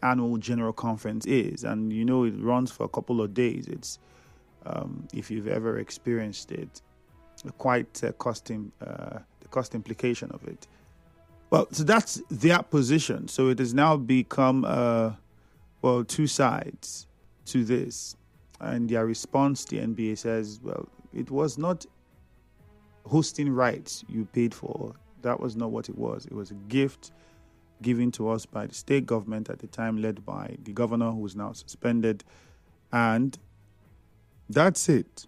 annual general conference is, and you know it runs for a couple of days. It's if you've ever experienced it, quite the cost implication of it. Well, so that's their position. So it has now become two sides to this, and their response, the NBA says, well, it was not hosting rights you paid for. That was not what it was. It was a gift given to us by the state government at the time, led by the governor, who is now suspended. And that's it.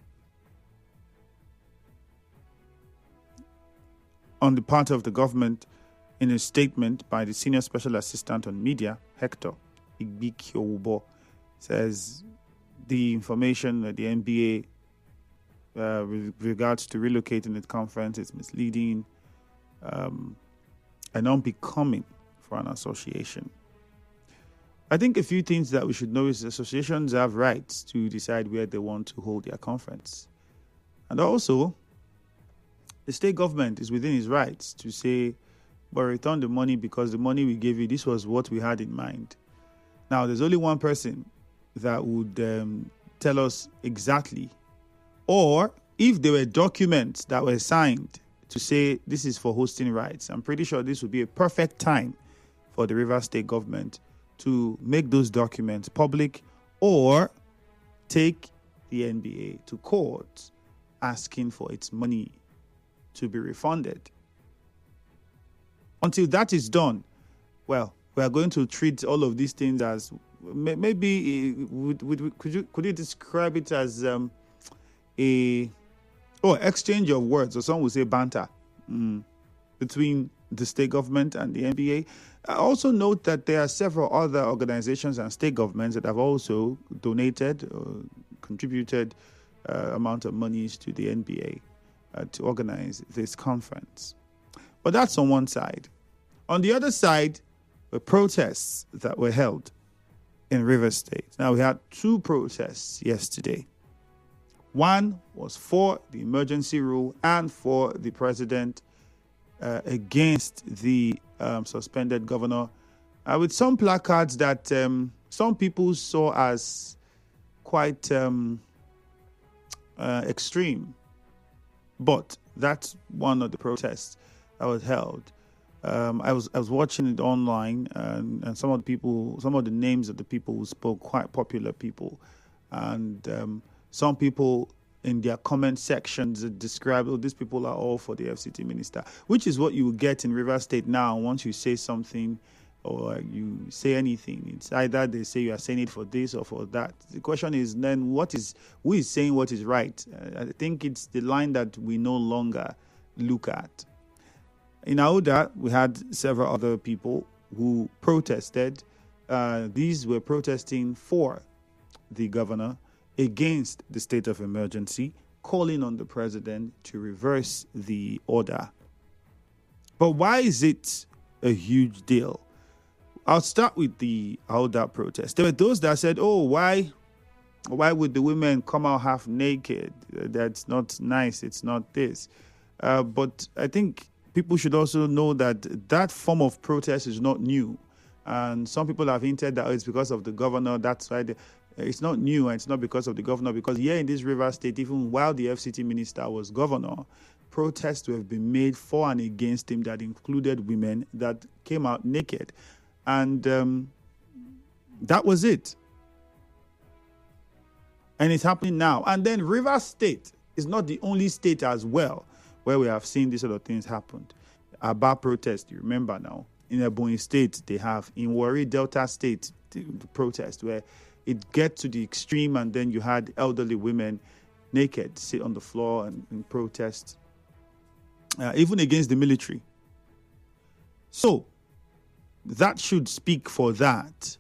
On the part of the government, in a statement by the Senior Special Assistant on Media, Hector Igbikiowo, says the information that the NBA with regards to relocating the conference is misleading and unbecoming for an association. I think a few things that we should know is associations have rights to decide where they want to hold their conference. And also, the state government is within its rights to say, but return the money because the money we gave you, this was what we had in mind. Now, there's only one person that would tell us exactly, or if there were documents that were signed to say this is for hosting rights, I'm pretty sure this would be a perfect time for the Rivers State government to make those documents public or take the NBA to court asking for its money to be refunded. Until that is done, well, we are going to treat all of these things as maybe could you describe it as exchange of words, or some would say banter between the state government and the NBA. I also note that there are several other organizations and state governments that have also donated or contributed amount of monies to the NBA to organize this conference. But that's on one side. On the other side were protests that were held in Rivers State. Now, we had two protests yesterday. One was for the emergency rule and for the president against the suspended governor, with some placards that some people saw as quite extreme. But that's one of the protests that was held. I was watching it online, and some of the names of the people who spoke, quite popular people, and some people in their comment sections describe, these people are all for the FCT minister, which is what you will get in Rivers State now. Once you say something or you say anything, it's either they say you are saying it for this or for that. The question is then who is saying what is right? I think it's the line that we no longer look at. In Auda, we had several other people who protested. These were protesting for the governor, against the state of emergency, calling on the president to reverse the order. But why is it a huge deal? I'll start with the Auda protest. There were those that said, why would the women come out half naked? That's not nice. It's not this. But I think people should also know that form of protest is not new. And some people have hinted that it's because of the governor. That's why it's not new, and it's not because of the governor, because here in this Rivers State, even while the FCT minister was governor, protests have been made for and against him that included women that came out naked. And that was it. And it's happening now. And then Rivers State is not the only state as well where we have seen these sort of things happen. About protest, you remember now, in Ebonyi State, they have, in Warri Delta State, the protest where it gets to the extreme, and then you had elderly women naked sit on the floor and protest, even against the military. So that should speak for that.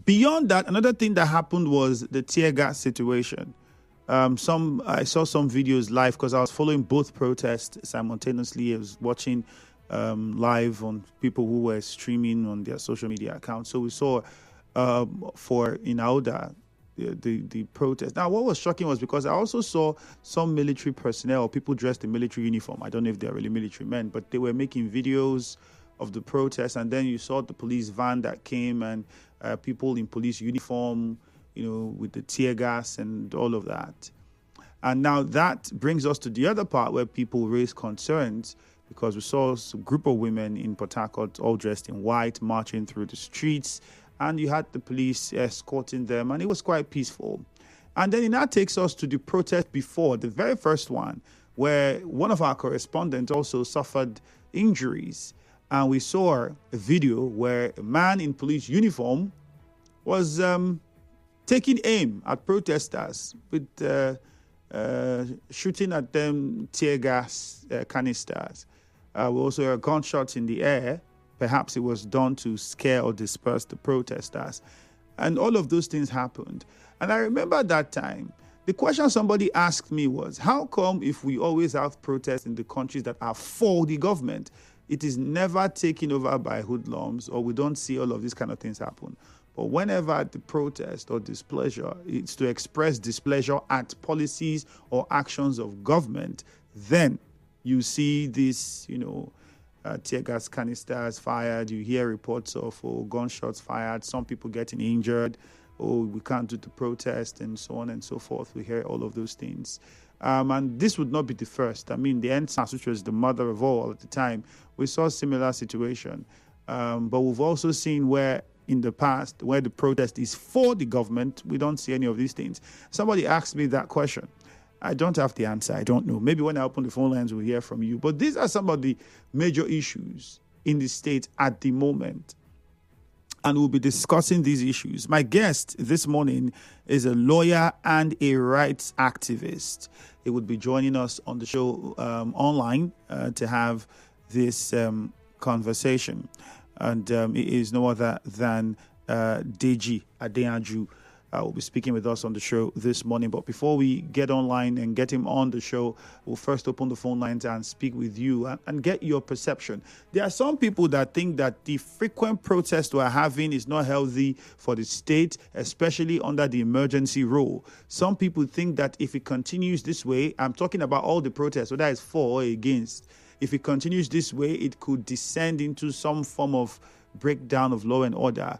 Beyond that, another thing that happened was the tear gas situation. I saw some videos live because I was following both protests simultaneously. I was watching live on people who were streaming on their social media accounts. So we saw for in Auda, the protest. Now, what was shocking was because I also saw some military personnel, people dressed in military uniform. I don't know if they're really military men, but they were making videos of the protest, and then you saw the police van that came and people in police uniform, with the tear gas and all of that. And now that brings us to the other part where people raise concerns, because we saw a group of women in Port Harcourt all dressed in white marching through the streets, and you had the police escorting them, and it was quite peaceful. And then it now takes us to the protest before, the very first one, where one of our correspondents also suffered injuries. And we saw a video where a man in police uniform was taking aim at protesters with shooting at them tear gas canisters. We also heard gunshots in the air. Perhaps it was done to scare or disperse the protesters. And all of those things happened. And I remember that time, the question somebody asked me was, how come if we always have protests in the countries that are for the government, it is never taken over by hoodlums, or we don't see all of these kind of things happen? But whenever the protest or displeasure, it's to express displeasure at policies or actions of government, then you see this, tear gas canisters fired. You hear reports of gunshots fired, some people getting injured. We can't do the protest, and so on and so forth. We hear all of those things. And this would not be the first. I mean, the NSAS, which was the mother of all at the time, we saw a similar situation. But we've also seen where in the past, where the protest is for the government, we don't see any of these things. Somebody asked me that question. I don't have the answer. I don't know. Maybe when I open the phone lines, we'll hear from you. But these are some of the major issues in the state at the moment. And we'll be discussing these issues. My guest this morning is a lawyer and a rights activist. He would be joining us on the show online to have this conversation. And it is no other than Deji Adeyanju. Will be speaking with us on the show this morning. But before we get online and get him on the show, we'll first open the phone lines and speak with you and get your perception. There are some people that think that the frequent protests we're having is not healthy for the state, especially under the emergency rule. Some people think that if it continues this way, I'm talking about all the protests, whether it's for or against, if it continues this way, it could descend into some form of breakdown of law and order.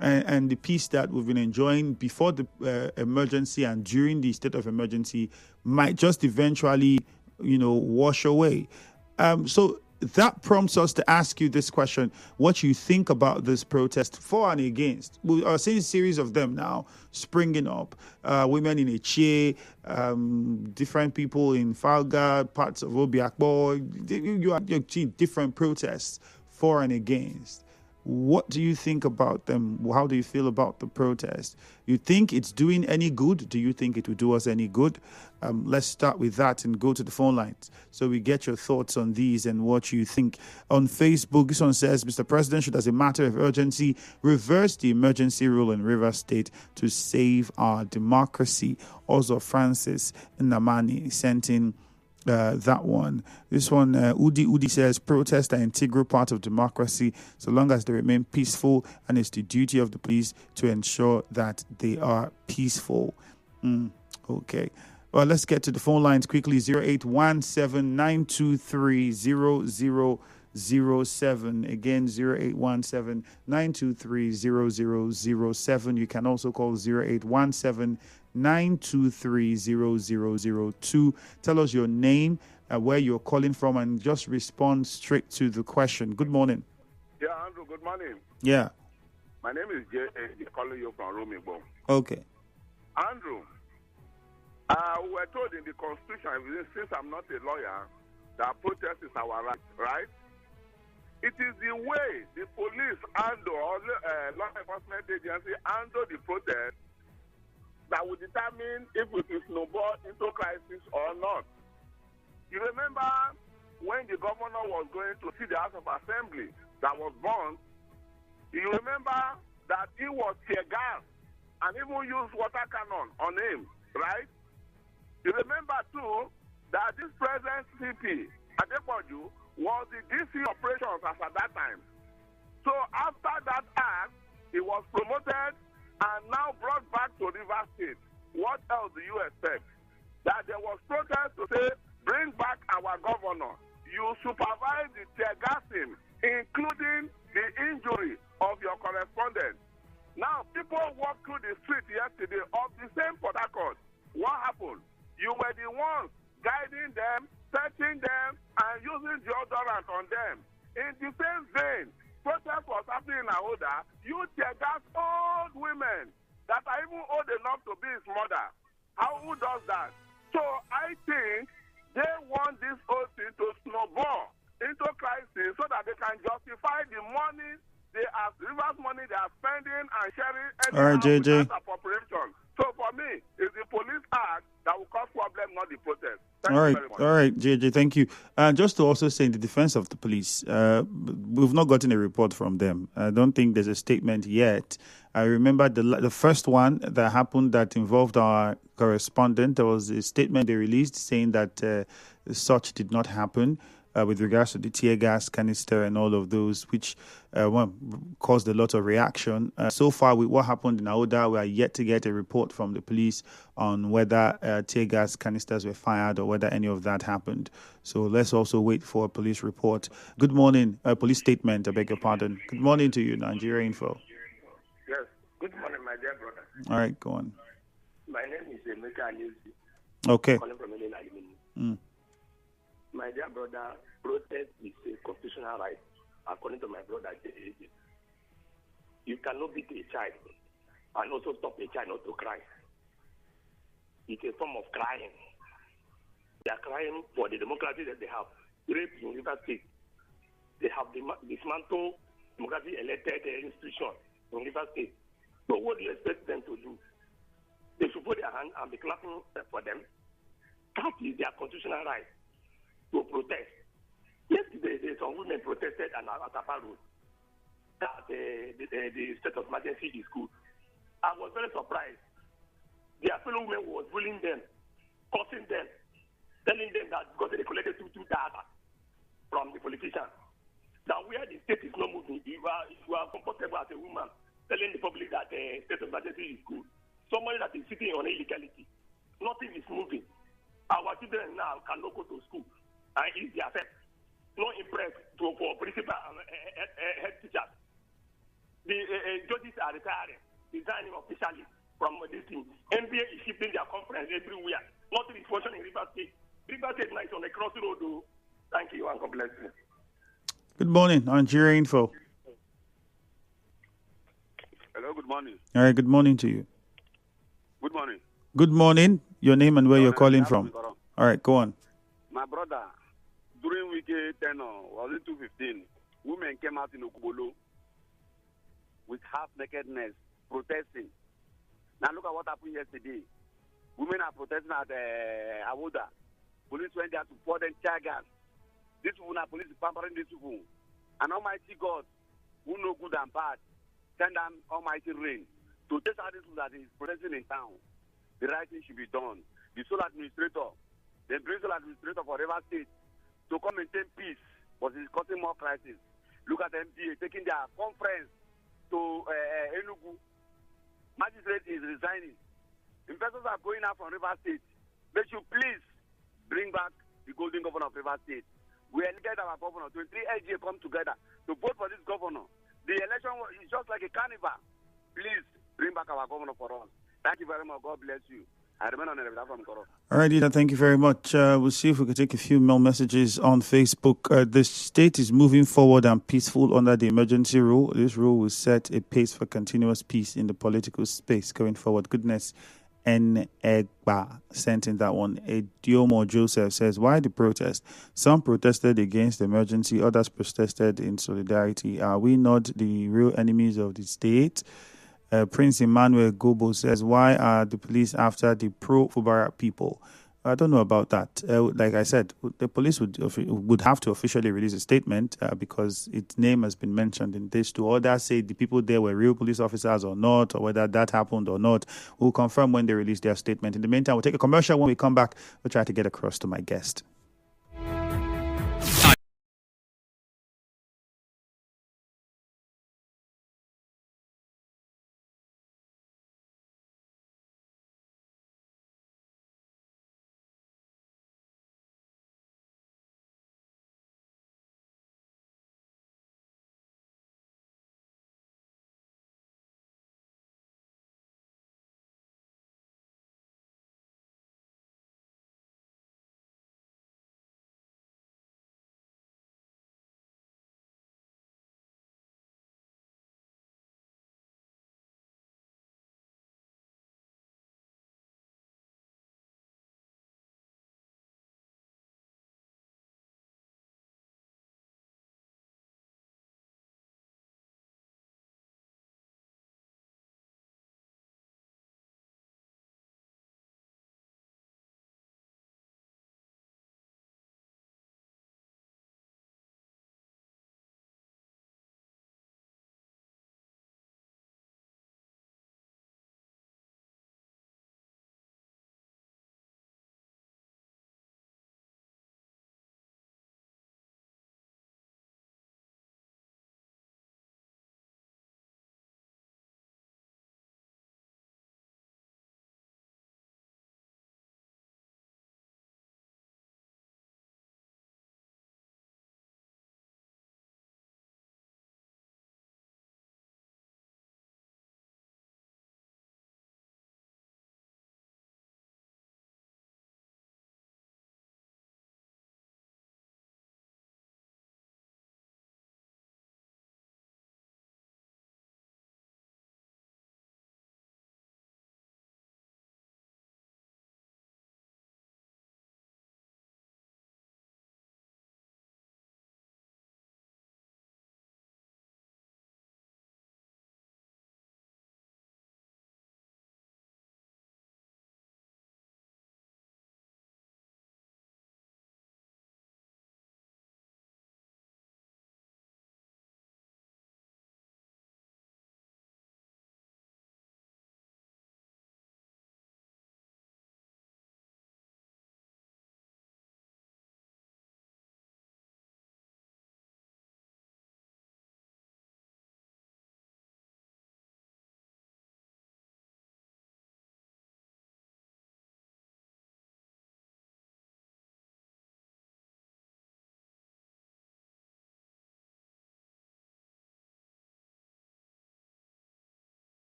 And the peace that we've been enjoying before the emergency and during the state of emergency might just eventually, wash away. So that prompts us to ask you this question: what you think about this protest, for and against? We are seeing a series of them now springing up. Women in Eche, different people in Falga, parts of Obiakbo. You're seeing different protests for and against. What do you think about them? How do you feel about the protest? You think it's doing any good? Do you think it will do us any good? Let's start with that and go to the phone lines so we get your thoughts on these and what you think. On Facebook, this one says, Mr. President should, as a matter of urgency, reverse the emergency rule in Rivers State to save our democracy. Also, Francis Namani sent in that one. This one, Udi says, protests are an integral part of democracy so long as they remain peaceful, and it's the duty of the police to ensure that they are peaceful. Okay. Well, let's get to the phone lines quickly. 0817-923-0007. Again, 0817-923-0007. You can also call 0817-923-0002. Tell us your name, where you're calling from, and just respond straight to the question. Good morning. Yeah, Andrew, good morning. Yeah. My name is Deji, calling you from Romigbo. Okay. Andrew, we were told in the Constitution, since I'm not a lawyer, that protest is our right, right? It is the way the police handle or law enforcement agency handle the protest that will determine if it will snowball into crisis or not. You remember when the governor was going to see the House of Assembly that was burned, you remember that he was tear gas and even used water cannon on him, right? You remember too that this present CP, Adeyanju, was the DC operations as at that time. So after that act, he was promoted and now brought back to Rivers State. What else do you expect? That there was protest to say, bring back our governor. you supervise the tear gassing, including the injury of your correspondent. Now, people walked through the street yesterday of the same Port Harcourt. What happened? You were the ones guiding them, searching them, and using deodorant on them. In the same vein, protest was happening in Ahoda. You tear gas old women that are even old enough to be his mother. Who does that? So I think they want this whole thing to snowball into crisis so that they can justify the money Rivers money they are spending and sharing All right, JJ. appropriation. So for me, it's the police act that will cause problem, not the protest. All right, JJ, thank you. Just to also say in the defense of the police, we've not gotten a report from them. I don't think there's a statement yet. I remember the first one that happened that involved our correspondent. There was a statement they released saying that such did not happen. With regards to the tear gas canister and all of those, which caused a lot of reaction. So far, with what happened in Aoda, we are yet to get a report from the police on whether tear gas canisters were fired or whether any of that happened. So let's also wait for a police report. Good morning, police statement, I beg your pardon. Good morning to you, Nigeria Info. Yes, good morning, my dear brother. All right, go on. My name is Adeyanju. Okay. Calling from Adeyanju. My dear brother, protest is a constitutional right, according to my brother Deji. You cannot beat a child and also stop a child not to cry. It's a form of crying. They are crying for the democracy that they have. Rape in River State. They have dismantled democracy elected institution in River State. So what do you expect them to do? They should put their hand and be clapping for them. That is their constitutional right to protest. Yesterday, some women protested at Atapa Road that the state of emergency is good. I was very surprised. Their fellow women was bullying them, cursing them, telling them that because they collected two data from the politicians, that where the state is not moving, you are comfortable as a woman, telling the public that the state of emergency is good. Somebody that is sitting on illegality, nothing is moving. Our children now cannot go to school. And it's their effect. No impress for principal and head teachers. The judges are retiring, resigning officially from this thing. NBA is shifting their conference everywhere. Nothing is functioning in River State. River State now is on the crossroad. Thank you and God bless you. Good morning, Nigeria Info. Hello, good morning. All right, good morning to you. Good morning. Good morning. Your name and where you're calling from. All right, go on. My brother, during weekend 10 was it 2:15, women came out in Okubolo with half nakedness protesting. Now look at what happened yesterday. Women are protesting at Awoda. Police went there to pour them tear gas. This woman, police is pampering this woman. And Almighty God, who know good and bad, send down Almighty rain to test out this woman that is protesting in town. The right thing should be done. The sole administrator, the principal administrator for River State, to come maintain peace, but it's causing more crisis. Look at MDA taking their conference to Enugu. Magistrate is resigning. Investors are going out from River State. They should please bring back the golden governor of River State. We elected our governor. 23 LGA come together to vote for this governor. The election is just like a carnival. Please bring back our governor for us. Thank you very much. God bless you. I remain on the from Koro. All right, Ida, thank you very much. We'll see if we can take a few more messages on Facebook. The state is moving forward and peaceful under the emergency rule. This rule will set a pace for continuous peace in the political space going forward. Goodness. N. Egba sent in that one. Diomo Joseph says, why the protest? Some protested against the emergency, others protested in solidarity. Are we not the real enemies of the state? Prince Emmanuel Gobo says, why are the police after the pro-Fubarak people? I don't know about that. Like I said, the police would have to officially release a statement because its name has been mentioned in this. To others say the people there were real police officers or not, or whether that happened or not. We'll confirm when they release their statement. In the meantime, we'll take a commercial. When we come back, we'll try to get across to my guest.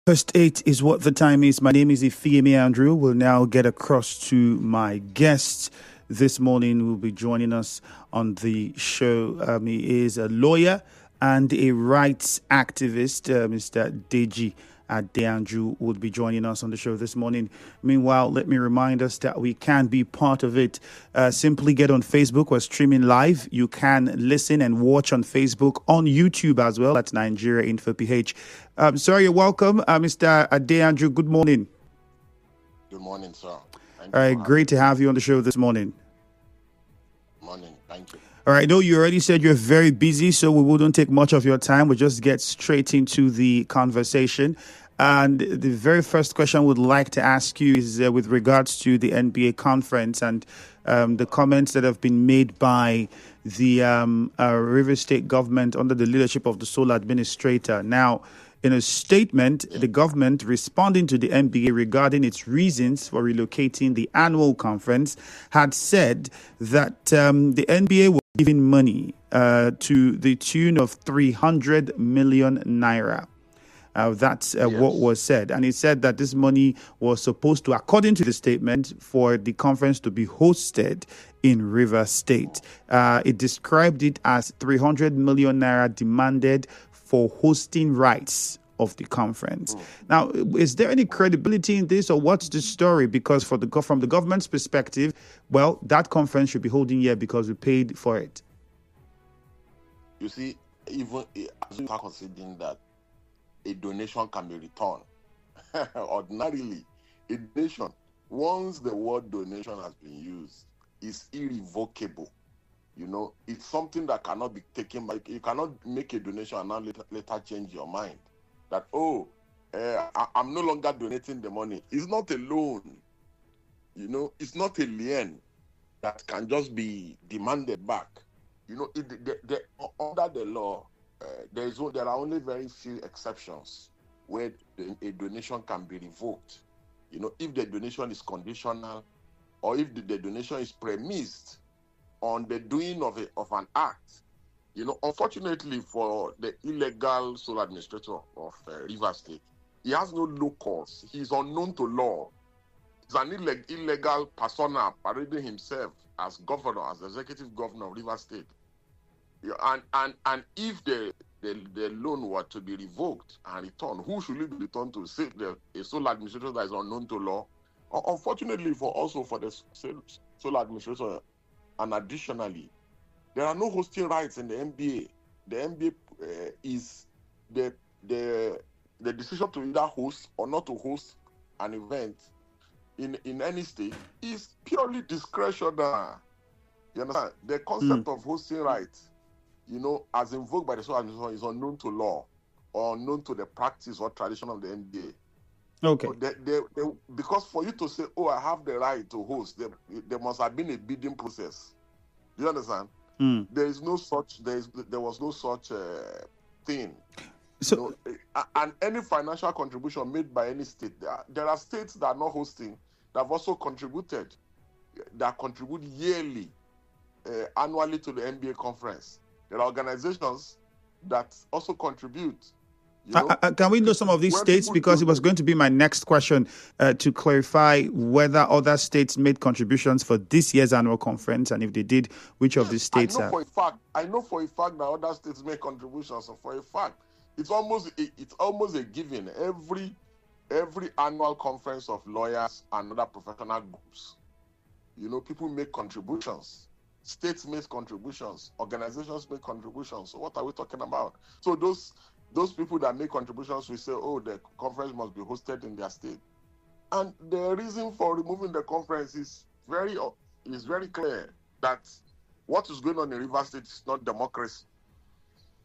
Past 8 is what the time is. My name is Ifeemi Andrew. We'll now get across to my guest this morning. Will be joining us on the show. He is a lawyer and a rights activist. Mr. Deji Adeyanju would be joining us on the show this morning. Meanwhile, let me remind us that we can be part of it. Simply get on Facebook. We're streaming live. You can listen and watch on Facebook, on YouTube as well. That's Nigeria Info PH. Sir, you're welcome. Mr. Adeyanju, good morning. Good morning, sir. All right, great to have you on the show this morning. Morning, thank you. All right, I know you already said you're very busy, so we wouldn't take much of your time. We'll just get straight into the conversation. And the very first question I would like to ask you is with regards to the NBA conference and the comments that have been made by the Rivers State government under the leadership of the sole administrator. Now, in a statement, the government responding to the NBA regarding its reasons for relocating the annual conference had said that the NBA was giving money to the tune of 300 million naira. That's what was said. And he said that this money was supposed to, according to the statement, for the conference to be hosted in Rivers State. It described it as 300 million naira demanded for hosting rights of the conference. Now, is there any credibility in this, or what's the story? Because from the government's perspective, well, that conference should be holding here because we paid for it. You see, even as you are considering that a donation can be returned, ordinarily, a donation, once the word donation has been used, is irrevocable. You know, it's something that cannot be taken by. You cannot make a donation and now later change your mind. That, I'm no longer donating the money. It's not a loan. You know, it's not a lien that can just be demanded back. You know, under the law, there are only very few exceptions where a donation can be revoked. You know, if the donation is conditional, or if the donation is premised on the doing of an act. You know, unfortunately for the illegal sole administrator of Rivers State, he has no locus. He's unknown to law. He's an illegal persona parading himself as governor, as executive governor of Rivers State. Yeah, and if the loan were to be revoked and returned, who should it be returned to? Say a sole administrator that is unknown to law. Unfortunately for the sole administrator. And additionally, there are no hosting rights in the NBA. The NBA is the decision to either host or not to host an event in any state is purely discretionary. You understand? The concept of hosting rights, you know, as invoked by the sole administrator, is unknown to law or unknown to the practice or tradition of the NBA. Okay. So because for you to say, I have the right to host, there must have been a bidding process. Do you understand? There was no such thing. So, you know, and any financial contribution made by any state, there are states that are not hosting that have also contributed, that contribute yearly, annually to the NBA conference. There are organizations that also contribute. You know, can we know some of these states? Because it was going to be my next question to clarify whether other states made contributions for this year's annual conference, and if they did, which of these states have? I know for a fact that other states make contributions. So for a fact, it's almost a given. Every annual conference of lawyers and other professional groups, you know, people make contributions. States make contributions. Organizations make contributions. So what are we talking about? So those people that make contributions will say, the conference must be hosted in their state. And the reason for removing the conference is very clear, that what is going on in Rivers State is not democracy.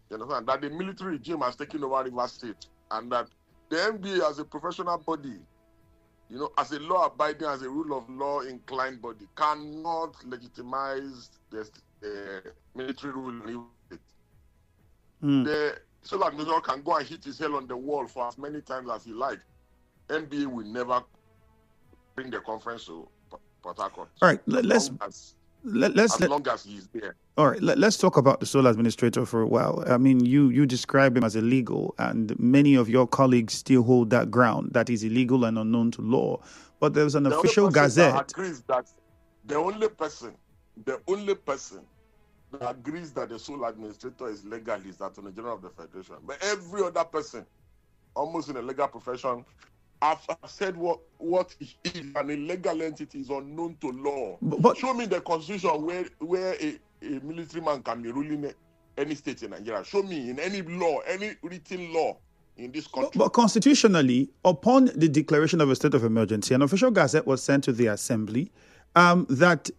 You understand? That the military regime has taken over Rivers State, and that the NBA as a professional body, you know, as a law-abiding, as a rule of law inclined body, cannot legitimize the military rule in Rivers State. The sole administrator can go and hit his head on the wall for as many times as he likes. NBA will never bring the conference to Port Harcourt. All right, let's Let's as long as he's there. All right, let's talk about the sole administrator for a while. I mean, you describe him as illegal, and many of your colleagues still hold that ground that is illegal and unknown to law. But there's an The only official person that gazette. agrees that the only person that agrees that the sole administrator is legal is the Attorney General of the Federation. But every other person, almost in the legal profession, I've said what is an illegal entity is unknown to law. But show me the constitution where a military man can be ruling any state in Nigeria. Show me in any law, any written law in this country. But constitutionally, upon the declaration of a state of emergency, an official gazette was sent to the assembly that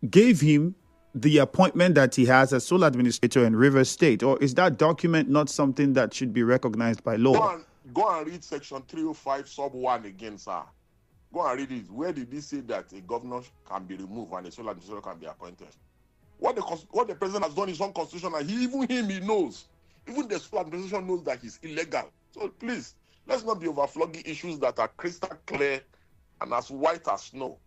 gave him the appointment that he has as sole administrator in Rivers State. Or is that document not something that should be recognized by law? Go and read section 305 sub 1 again, sir. Go and read it. Where did he say that a governor can be removed and a sole administrator can be appointed? What the president has done is unconstitutional. He knows. Even the sole administration knows that he's illegal. So please, let's not be overflogging issues that are crystal clear and as white as snow.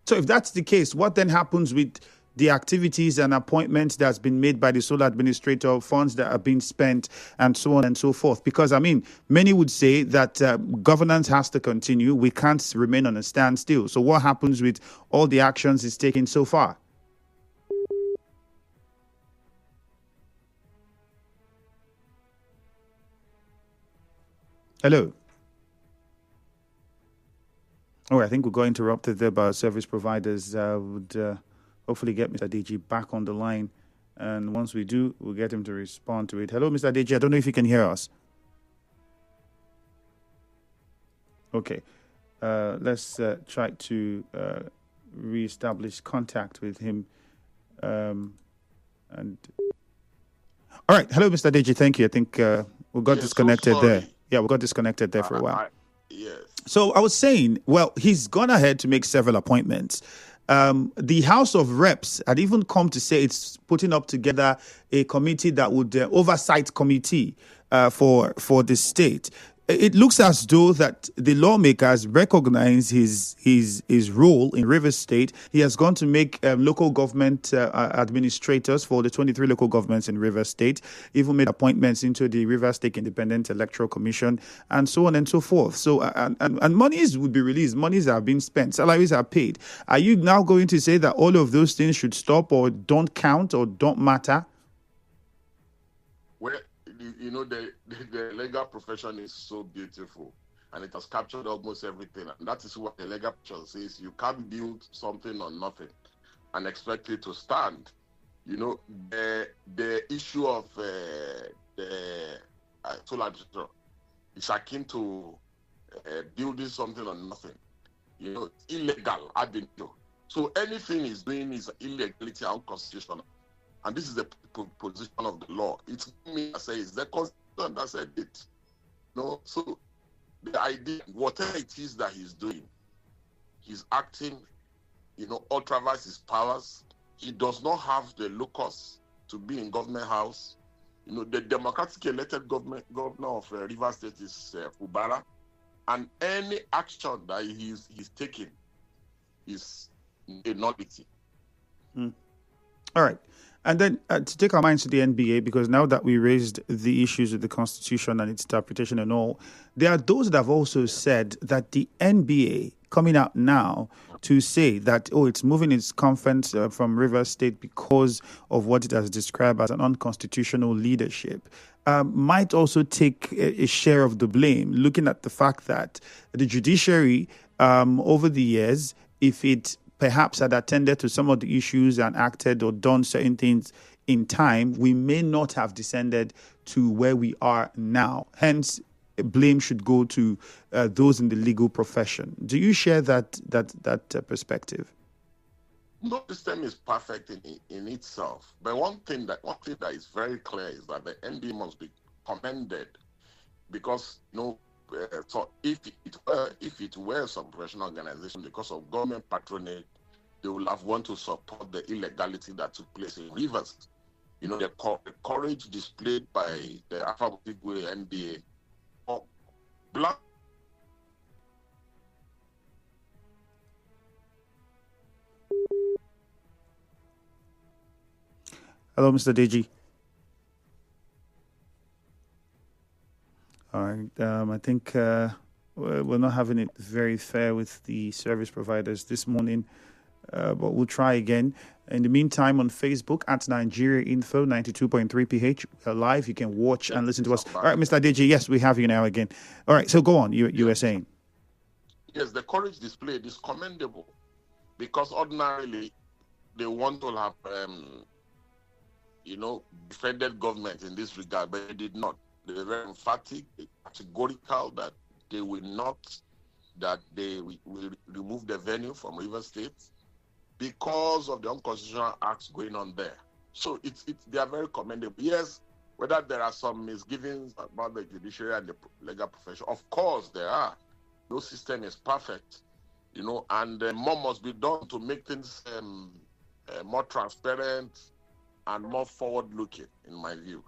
So if that's the case, what then happens with the activities and appointments that's been made by the sole administrator, funds that are being spent, and so on and so forth? Because, I mean, many would say that governance has to continue. We can't remain on a standstill. So what happens with all the actions it's taken so far? Hello. Oh, I think we got interrupted there by our service providers. Would hopefully get Mr. Deji back on the line. And once we do, we'll get him to respond to it. Hello, Mr. Deji. I don't know if you can hear us. Okay. Let's try to reestablish contact with him. And all right. Hello, Mr. Deji. Thank you. I think we got disconnected there. Yeah, we got disconnected there for a while. Yes. So I was saying, well, he's gone ahead to make several appointments. The House of Reps had even come to say it's putting up together a committee that would oversight committee for the state. It looks as though that the lawmakers recognize his role in Rivers State. He has gone to make local government administrators for the 23 local governments in Rivers State, even made appointments into the Rivers State Independent Electoral Commission, and so on and so forth. So, and monies would be released. Monies are being spent. Salaries are paid. Are you now going to say that all of those things should stop or don't count or don't matter? Well, you know, the legal profession is so beautiful and it has captured almost everything. And that is what the legal profession says. You can't build something on nothing and expect it to stand. You know, the issue of the sole administrator is akin to building something on nothing. You know, it's illegal, Adeyanju. So anything he's doing is illegality and unconstitutional. And this is the position of the law. It's me that says the Constitution that said it. No, so the idea, whatever it is that he's doing, he's acting, you know, ultravice his powers. He does not have the locus to be in government house. You know, the democratically elected governor of Rivers State is Ubara, and any action that he's taking is a nullity. All right. And then to take our minds to the NBA, because now that we raised the issues with the Constitution and its interpretation and all, there are those that have also said that the NBA coming out now to say that, it's moving its conference from Rivers State because of what it has described as an unconstitutional leadership, might also take a share of the blame, looking at the fact that the judiciary over the years, if it perhaps had attended to some of the issues and acted or done certain things in time, we may not have descended to where we are now. Hence, blame should go to those in the legal profession. Do you share that perspective? No system is perfect in itself, but one thing that is very clear is that the NBA must be commended, because so if it were some professional organization, because of government patronage, they would have wanted to support the illegality that took place in Rivers. You know, the courage displayed by the Alphabetic Way NBA. Black Hello, Mr. Deji. All right. I think we're not having it very fair with the service providers this morning, but we'll try again. In the meantime, on Facebook at Nigeria Info 92.3 PH, we're live. You can watch and listen to us. All right, Mr. Deji. Yes, we have you now again. All right. So go on. You were saying. Yes, the courage displayed is commendable because ordinarily they want to have, defended government in this regard, but they did not. They were very emphatic, categorical that they will not, that they will remove the venue from River State because of the unconstitutional acts going on there. So they are very commendable. Yes, whether there are some misgivings about the judiciary and the legal profession, of course there are. No system is perfect, and more must be done to make things more transparent and more forward-looking, in my view.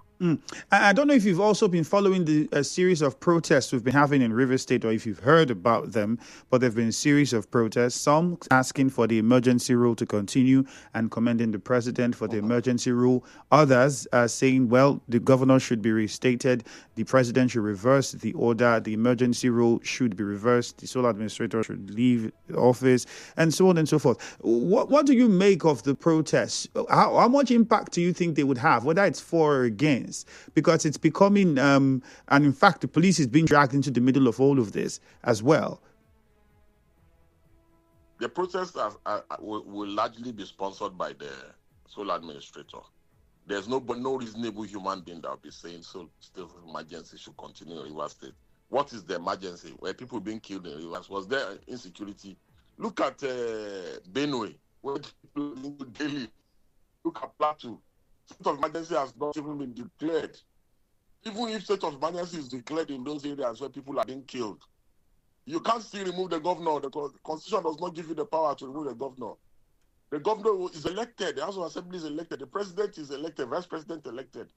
I don't know if you've also been following the series of protests we've been having in River State, or if you've heard about them, but there have been a series of protests, some asking for the emergency rule to continue and commending the president for the emergency rule. Others are saying, well, the governor should be restated, the president should reverse the order, the emergency rule should be reversed, the sole administrator should leave office, and so on and so forth. What do you make of the protests? How much impact do you think they would have, whether it's for or against? Because it's becoming, and in fact, the police is being dragged into the middle of all of this as well. The protests will largely be sponsored by the sole administrator. There's no reasonable human being that will be saying state of emergency should continue in Rivers State. What is the emergency? Were people being killed in Rivers? Was there insecurity? Look at Benue, where people into Delhi. Look at Plateau. State of emergency has not even been declared. Even if state of emergency is declared in those areas where people are being killed, you can't still remove the governor. The Constitution does not give you the power to remove the governor. The governor is elected. The House of Assembly is elected. The president is elected. Vice president elected.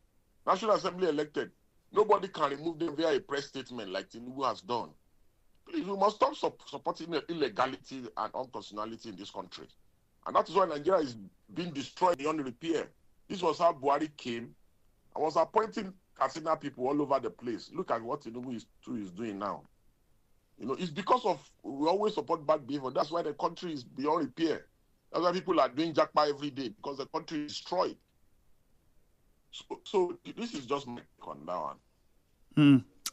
National Assembly elected. Nobody can remove them via a press statement like Tinubu has done. Please, we must stop supporting illegality and unconstitutionality in this country. And that is why Nigeria is being destroyed beyond repair. This was how Buhari came. I was appointing Katsina people all over the place. Look at what Tinubu is doing now. It's because of we always support bad behavior. That's why the country is beyond repair. That's why people are doing jackpot every day, because the country is destroyed. So this is just my on that one.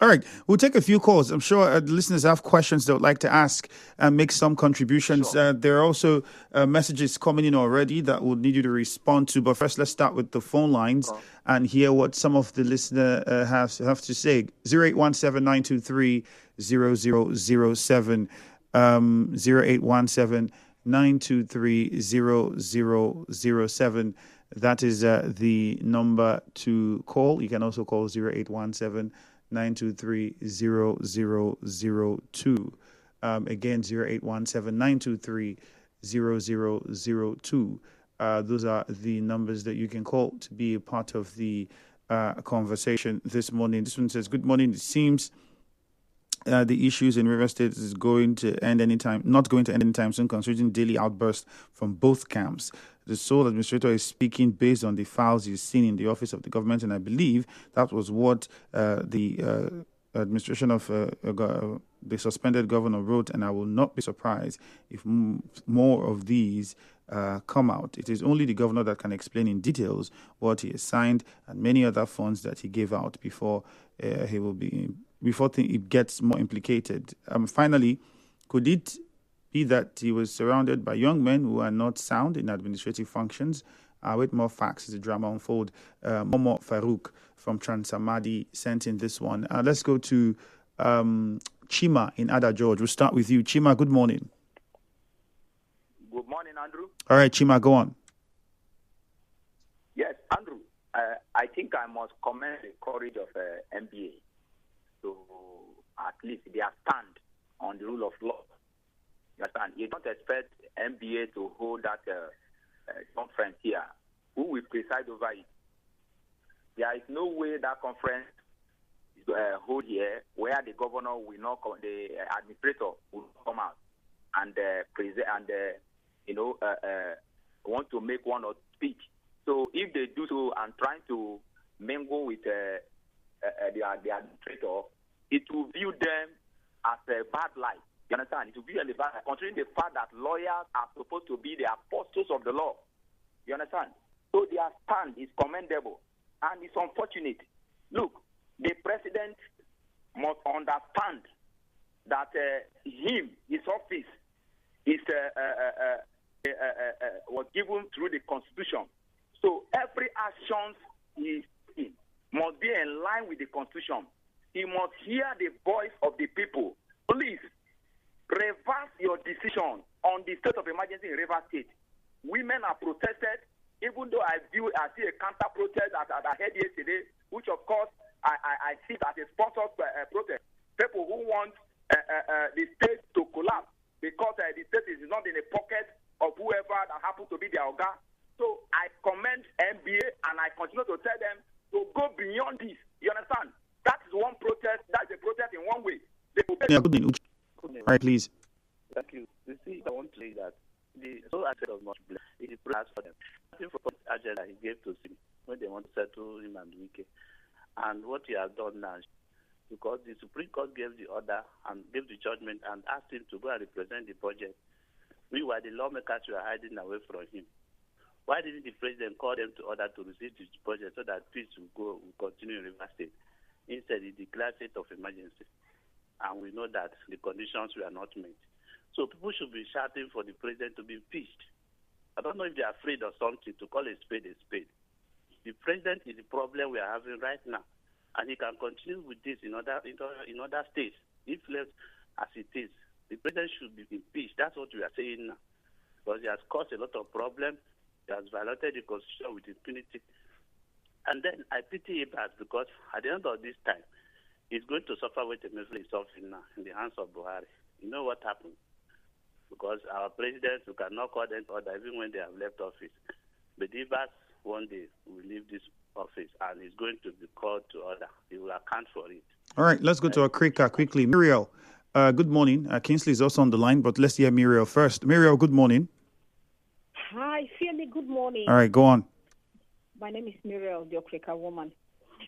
All right, we'll take a few calls. I'm sure the listeners have questions they would like to ask and make some contributions. Sure. There are also messages coming in already that we'll need you to respond to. But first, let's start with the phone lines and hear what some of the listeners have to say. 0817-923-0007, 0817-923-0007. That is the number to call. You can also call 0817-923-0002. Again, 0817-923-0002. Those are the numbers that you can call to be a part of the conversation this morning. This one says, good morning. It seems the issues in River State is not going to end anytime soon, considering daily outbursts from both camps. The sole administrator is speaking based on the files he's seen in the office of the government, and I believe that was what the administration of the suspended governor wrote, and I will not be surprised if more of these come out. It is only the governor that can explain in details what he has signed and many other funds that he gave out before it gets more implicated. Finally, could it be that he was surrounded by young men who are not sound in administrative functions? With more facts as the drama unfold. Momo Farouk from Transamadi sent in this one. Let's go to Chima in Ada George. We'll start with you. Chima, good morning. Good morning, Andrew. All right, Chima, go on. Yes, Andrew. I think I must commend the courage of MBA to at least their stand on the rule of law. You understand? You don't expect MBA to hold that conference here. Who will preside over it? There is no way that conference is hold here where the governor will not come, the administrator will come out and present and want to make one or speech So if they do so and trying to mingle with the administrator, it will view them as a bad light. You understand? It will be a bad light, considering the fact that lawyers are supposed to be the apostles of the law. You understand? So their stand is commendable, and it's unfortunate. Look, the president must understand that his office is was given through the Constitution. So every action he must be in line with the Constitution. He must hear the voice of the people. Please, reverse your decision on the state of emergency in Rivers State. Women are protested, even though I see a counter protest that I heard yesterday, which of course I see that a sponsored protest. People who want the state to collapse because the state is not in the pocket of whoever that happens to be their organ. So I commend NBA and I continue to tell them to go beyond this. You understand? That is one protest. That's a protest in one way. Yeah, good name. All right, please. Thank you. You see, I want to say that the whole aspect of much blame is a prayer for them. Nothing for the agenda he gave to him when they want to settle him and Wike. And what he has done now, because the Supreme Court gave the order and gave the judgment and asked him to go and represent the budget. We were the lawmakers who were hiding away from him. Why didn't the president call them to order to receive the budget so that peace will continue in Rivers State? Instead, he declared state of emergency. And we know that the conditions were not met. So people should be shouting for the president to be impeached. I don't know if they're afraid of something, to call a spade a spade. The president is the problem we are having right now. And he can continue with this in other states. If left as it is, the president should be impeached. That's what we are saying now. Because he has caused a lot of problems. He has violated the Constitution with impunity. And then I pity him because at the end of this time, he's going to suffer with the misery suffering now in the hands of Buhari. You know what happened? Because our presidents, we cannot call them to order even when they have left office. But if us one day will leave this office and he's going to be called to order, he will account for it. All right, let's go to Africa quickly. Muriel, good morning. Kingsley is also on the line, but let's hear Muriel first. Muriel, good morning. Hi, Femi, good morning. All right, go on. My name is Muriel, the Okrika woman.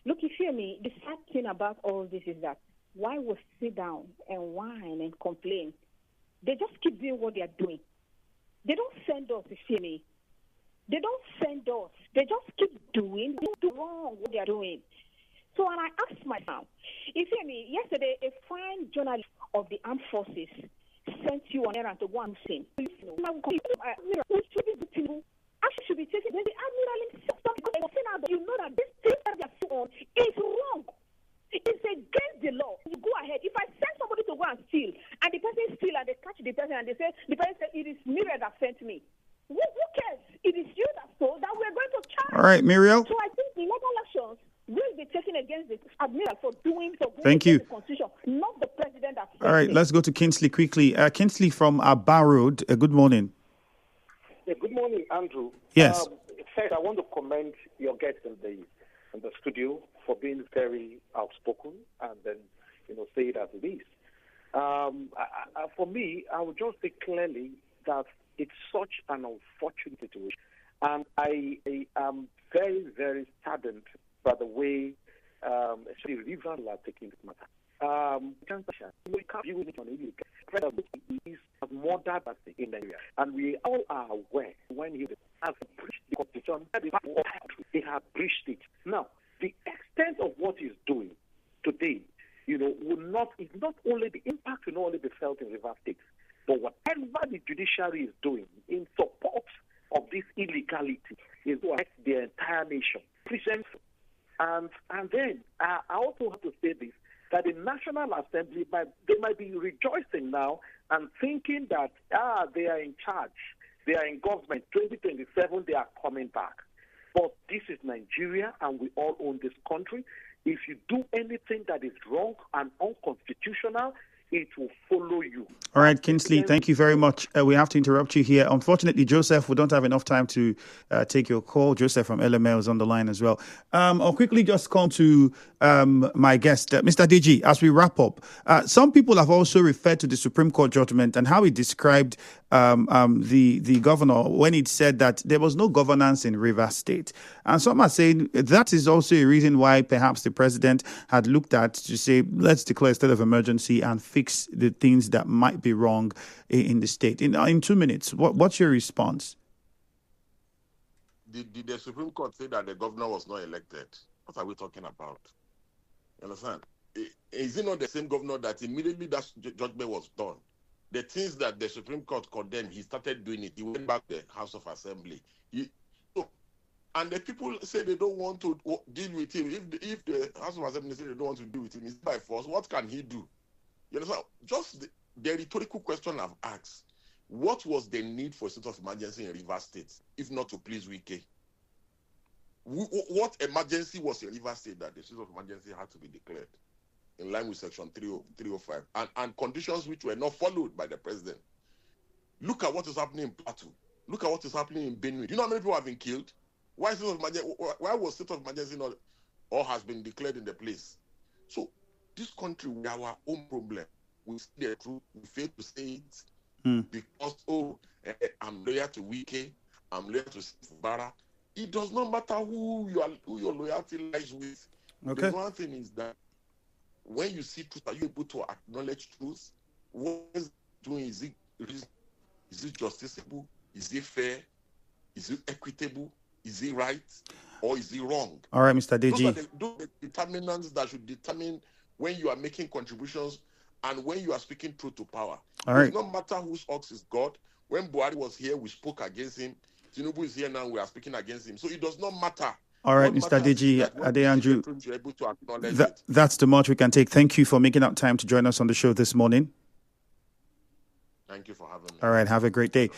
Look, you hear me? The sad thing about all this is that why we sit down and whine and complain? They just keep doing what they are doing. They don't send us, you hear me? They don't send us. They just keep doing wrong what they are doing. So when I ask myself, you hear me? Yesterday, a fine journalist of the armed forces sent you on errand to go and sing. We should be taking the admiral himself because you know that this thing that they are on is wrong. It's against the law. You go ahead. If I send somebody to go and steal, and the person steal and they catch the person and they say, the person said, it is Miriam that sent me. Who cares? It is you that stole that we're going to charge. All right, Muriel. So I think the legal actions will be taken against the admiral for doing so. Thank you. The Constitution, not the president that sent All right, let's go to Kingsley quickly. Kingsley from Aba Road. Good morning. Yeah, good morning, Andrew. Yes. First, I want to commend your guests in the studio for being very outspoken and then, say it as it is. For me, I would just say clearly that it's such an unfortunate situation. And I am very, very saddened by the way, especially Rivers are taking this matter. We can't view it on illegal. Is murdered in the area, and we all are aware when he has breached the Constitution, he has breached it. Now, the extent of what he's doing today, it's not only the impact will not only be felt in Rivers State, but whatever the judiciary is doing in support of this illegality is to affect the entire nation. And then I also have to say this, that the National Assembly, they might be rejoicing now and thinking that, they are in charge, they are in government, 2027, they are coming back. But this is Nigeria, and we all own this country. If you do anything that is wrong and unconstitutional, it will follow you. All right, Kingsley, thank you very much. We have to interrupt you here. Unfortunately, Joseph, we don't have enough time to take your call. Joseph from LML is on the line as well. I'll quickly just come to my guest, Mr. Deji, as we wrap up. Some people have also referred to the Supreme Court judgment and how it described the governor when it said that there was no governance in Rivers State. And some are saying that is also a reason why perhaps the president had looked at to say, let's declare a state of emergency and fix the things that might be wrong in the state. In 2 minutes, what's your response? Did the Supreme Court say that the governor was not elected? What are we talking about? You understand? Is it not the same governor that immediately that judgment was done, the things that the Supreme Court condemned, he started doing it. He went back to the House of Assembly. And the people say they don't want to deal with him. If the House of Assembly say they don't want to deal with him, it's by force. What can he do? You understand? Just the rhetorical question I've asked. What was the need for a state of emergency in Rivers State, if not to please Wike? What emergency was in Rivers State that the state of emergency had to be declared in line with Section 305 and conditions which were not followed by the president? Look at what is happening in Plateau. Look at what is happening in Benue. You know how many people have been killed? Why was state of emergency not or has been declared in the place? So this country, we have our own problem. We see the truth. We fail to say it. Because I'm loyal to Wike, I'm loyal to Bara. It does not matter who your loyalty lies with. Okay. The one thing is that when you see truth, are you able to acknowledge truth? What is doing? Is it justiciable? Is it fair? Is it equitable? Is it right? Or is it wrong? All right, Mr. Deji. Those are the determinants that should determine when you are making contributions and when you are speaking truth to power. All right. It does not matter whose ox is God. When Buhari was here, we spoke against him. Tinubu is here now, we are speaking against him. So it does not matter. All right, Mr. Deji, Adeyanju, that's the much we can take. Thank you for making out time to join us on the show this morning. Thank you for having me. All right, have a great day.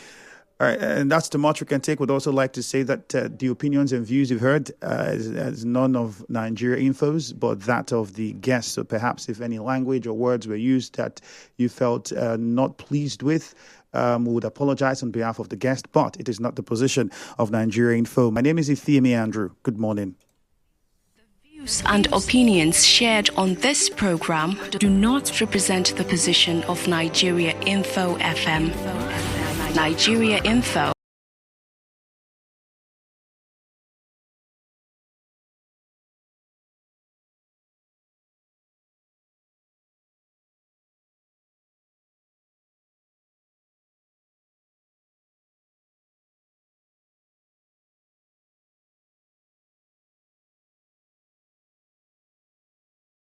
All right, and that's the much we can take. We'd also like to say that the opinions and views you've heard is none of Nigeria Info's, but that of the guests. So perhaps if any language or words were used that you felt not pleased with, we would apologize on behalf of the guest, but it is not the position of Nigeria Info. My name is Andrew. Good morning. The views and opinions shared on this program do not represent the position of Nigeria Info FM. Nigeria Info